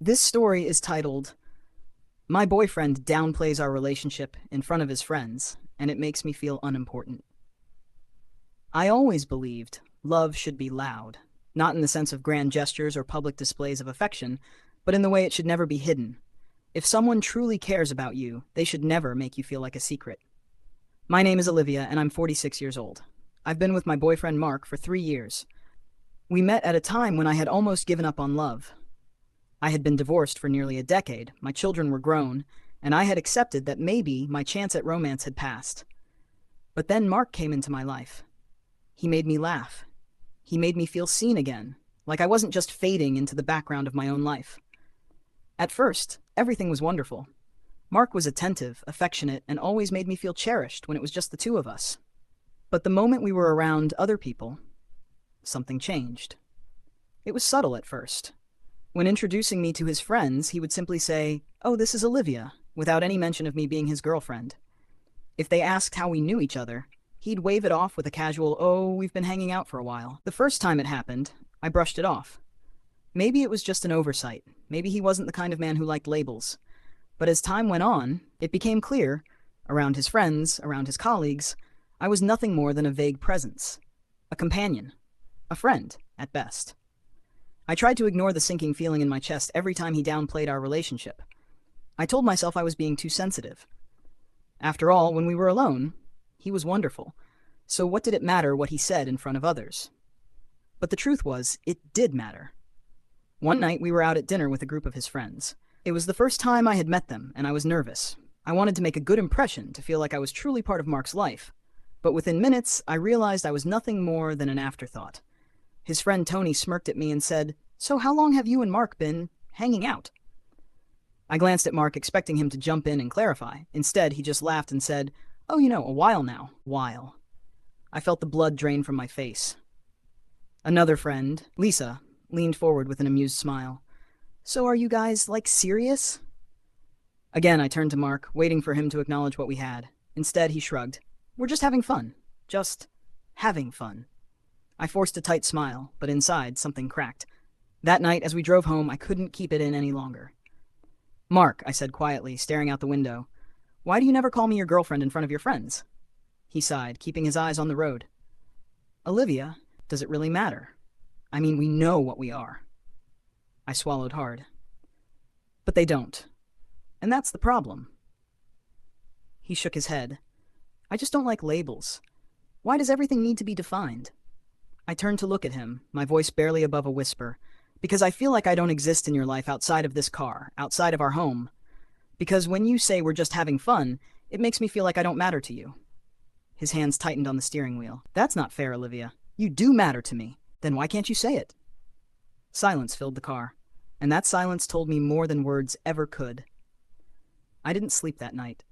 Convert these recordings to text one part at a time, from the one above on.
This story is titled, My Boyfriend Downplays Our Relationship in Front of His Friends, and It Makes Me Feel Unimportant. I always believed love should be loud, not in the sense of grand gestures or public displays of affection, but in the way it should never be hidden. If someone truly cares about you, they should never make you feel like a secret. My name is Olivia, and I'm 46 years old. I've been with my boyfriend Mark for 3 years. We met at a time when I had almost given up on love. I had been divorced for nearly a decade, my children were grown, and I had accepted that maybe my chance at romance had passed. But then Mark came into my life. He made me laugh. He made me feel seen again, like I wasn't just fading into the background of my own life. At first, everything was wonderful. Mark was attentive, affectionate, and always made me feel cherished when it was just the two of us. But the moment we were around other people, something changed. It was subtle at first. When introducing me to his friends, he would simply say, "Oh, this is Olivia," without any mention of me being his girlfriend. If they asked how we knew each other, he'd wave it off with a casual, "Oh, we've been hanging out for a while." The first time it happened, I brushed it off. Maybe it was just an oversight. Maybe he wasn't the kind of man who liked labels. But as time went on, it became clear, around his friends, around his colleagues, I was nothing more than a vague presence. A companion. A friend, at best. I tried to ignore the sinking feeling in my chest every time he downplayed our relationship. I told myself I was being too sensitive. After all, when we were alone, he was wonderful. So what did it matter what he said in front of others? But the truth was, it did matter. One night we were out at dinner with a group of his friends. It was the first time I had met them, and I was nervous. I wanted to make a good impression, to feel like I was truly part of Mark's life. But within minutes, I realized I was nothing more than an afterthought. His friend Tony smirked at me and said, "So how long have you and Mark been hanging out?" I glanced at Mark, expecting him to jump in and clarify. Instead, he just laughed and said, "Oh, a while now. While." I felt the blood drain from my face. Another friend, Lisa, leaned forward with an amused smile. "So are you guys, serious?" Again, I turned to Mark, waiting for him to acknowledge what we had. Instead, he shrugged. "We're just having fun. Just having fun." I forced a tight smile, but inside, something cracked. That night, as we drove home, I couldn't keep it in any longer. "Mark," I said quietly, staring out the window, "why do you never call me your girlfriend in front of your friends?" He sighed, keeping his eyes on the road. "Olivia, does it really matter? I mean, we know what we are." I swallowed hard. "But they don't. And that's the problem." He shook his head. "I just don't like labels. Why does everything need to be defined?" I turned to look at him, my voice barely above a whisper, "Because I feel like I don't exist in your life outside of this car, outside of our home. Because when you say we're just having fun, it makes me feel like I don't matter to you." His hands tightened on the steering wheel. "That's not fair, Olivia. You do matter to me. Then why can't you say it?" Silence filled the car, and that silence told me more than words ever could. I didn't sleep that night.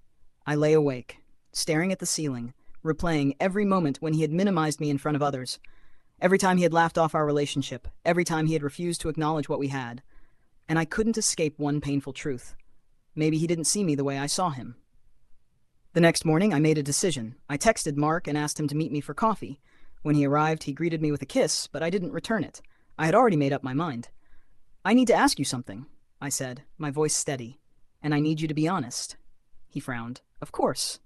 I lay awake, staring at the ceiling, replaying every moment when he had minimized me in front of others. Every time he had laughed off our relationship, every time he had refused to acknowledge what we had. And I couldn't escape one painful truth. Maybe he didn't see me the way I saw him. The next morning, I made a decision. I texted Mark and asked him to meet me for coffee. When he arrived, he greeted me with a kiss, but I didn't return it. I had already made up my mind. "I need to ask you something," I said, my voice steady. "And I need you to be honest." He frowned. "Of course."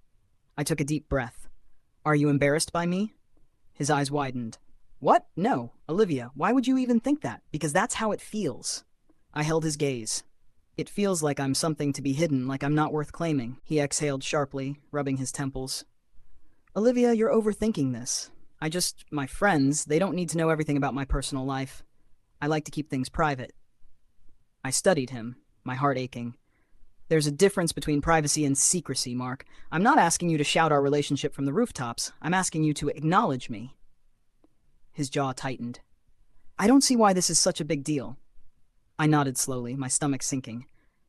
I took a deep breath. "Are you embarrassed by me?" His eyes widened. "What? No. Olivia, why would you even think that? Because that's how it feels." I held his gaze. "It feels like I'm something to be hidden, like I'm not worth claiming," he exhaled sharply, rubbing his temples. "Olivia, you're overthinking this. My friends, they don't need to know everything about my personal life. I like to keep things private." I studied him, my heart aching. "There's a difference between privacy and secrecy, Mark. I'm not asking you to shout our relationship from the rooftops. I'm asking you to acknowledge me." His jaw tightened. "I don't see why this is such a big deal." I nodded slowly, my stomach sinking.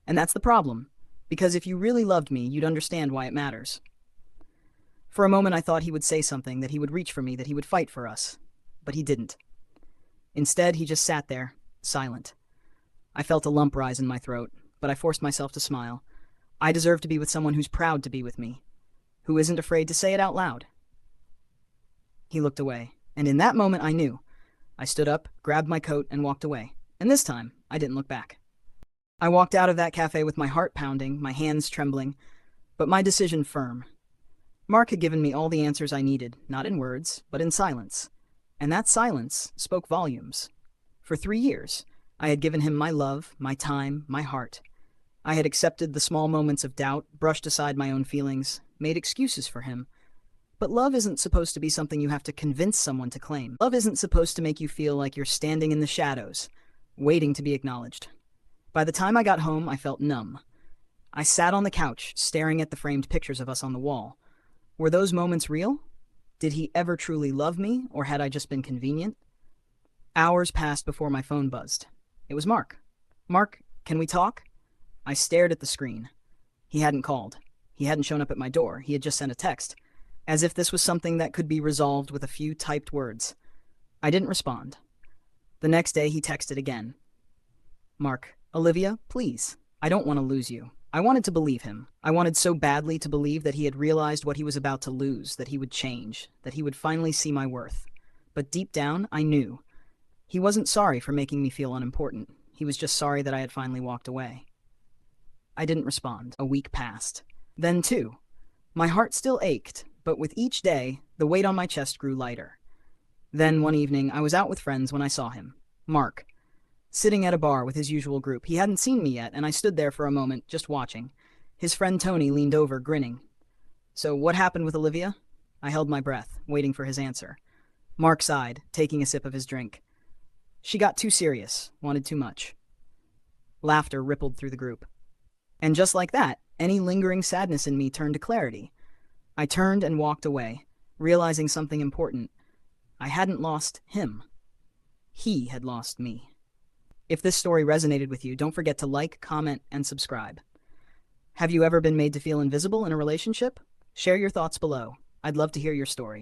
"And that's the problem. Because if you really loved me, you'd understand why it matters." For a moment I thought he would say something, that he would reach for me, that he would fight for us. But he didn't. Instead, he just sat there, silent. I felt a lump rise in my throat, but I forced myself to smile. I deserve to be with someone who's proud to be with me, who isn't afraid to say it out loud. He looked away, and in that moment I knew. I stood up, grabbed my coat, and walked away. And this time, I didn't look back. I walked out of that cafe with my heart pounding, my hands trembling, but my decision firm. Mark had given me all the answers I needed, not in words, but in silence. And that silence spoke volumes. For 3 years, I had given him my love, my time, my heart. I had accepted the small moments of doubt, brushed aside my own feelings, made excuses for him. But love isn't supposed to be something you have to convince someone to claim. Love isn't supposed to make you feel like you're standing in the shadows, waiting to be acknowledged. By the time I got home, I felt numb. I sat on the couch, staring at the framed pictures of us on the wall. Were those moments real? Did he ever truly love me, or had I just been convenient? Hours passed before my phone buzzed. It was Mark. Mark, can we talk? I stared at the screen. He hadn't called. He hadn't shown up at my door. He had just sent a text, as if this was something that could be resolved with a few typed words. I didn't respond. The next day, he texted again. Mark, Olivia, please. I don't want to lose you. I wanted to believe him. I wanted so badly to believe that he had realized what he was about to lose, that he would change, that he would finally see my worth. But deep down, I knew. He wasn't sorry for making me feel unimportant. He was just sorry that I had finally walked away. I didn't respond. A week passed. Then 2. My heart still ached, but with each day, the weight on my chest grew lighter. Then one evening, I was out with friends when I saw him. Mark. Sitting at a bar with his usual group. He hadn't seen me yet, and I stood there for a moment, just watching. His friend Tony leaned over, grinning. So what happened with Olivia? I held my breath, waiting for his answer. Mark sighed, taking a sip of his drink. She got too serious, wanted too much. Laughter rippled through the group. And just like that, any lingering sadness in me turned to clarity. I turned and walked away, realizing something important. I hadn't lost him. He had lost me. If this story resonated with you, don't forget to like, comment, and subscribe. Have you ever been made to feel invisible in a relationship? Share your thoughts below. I'd love to hear your story.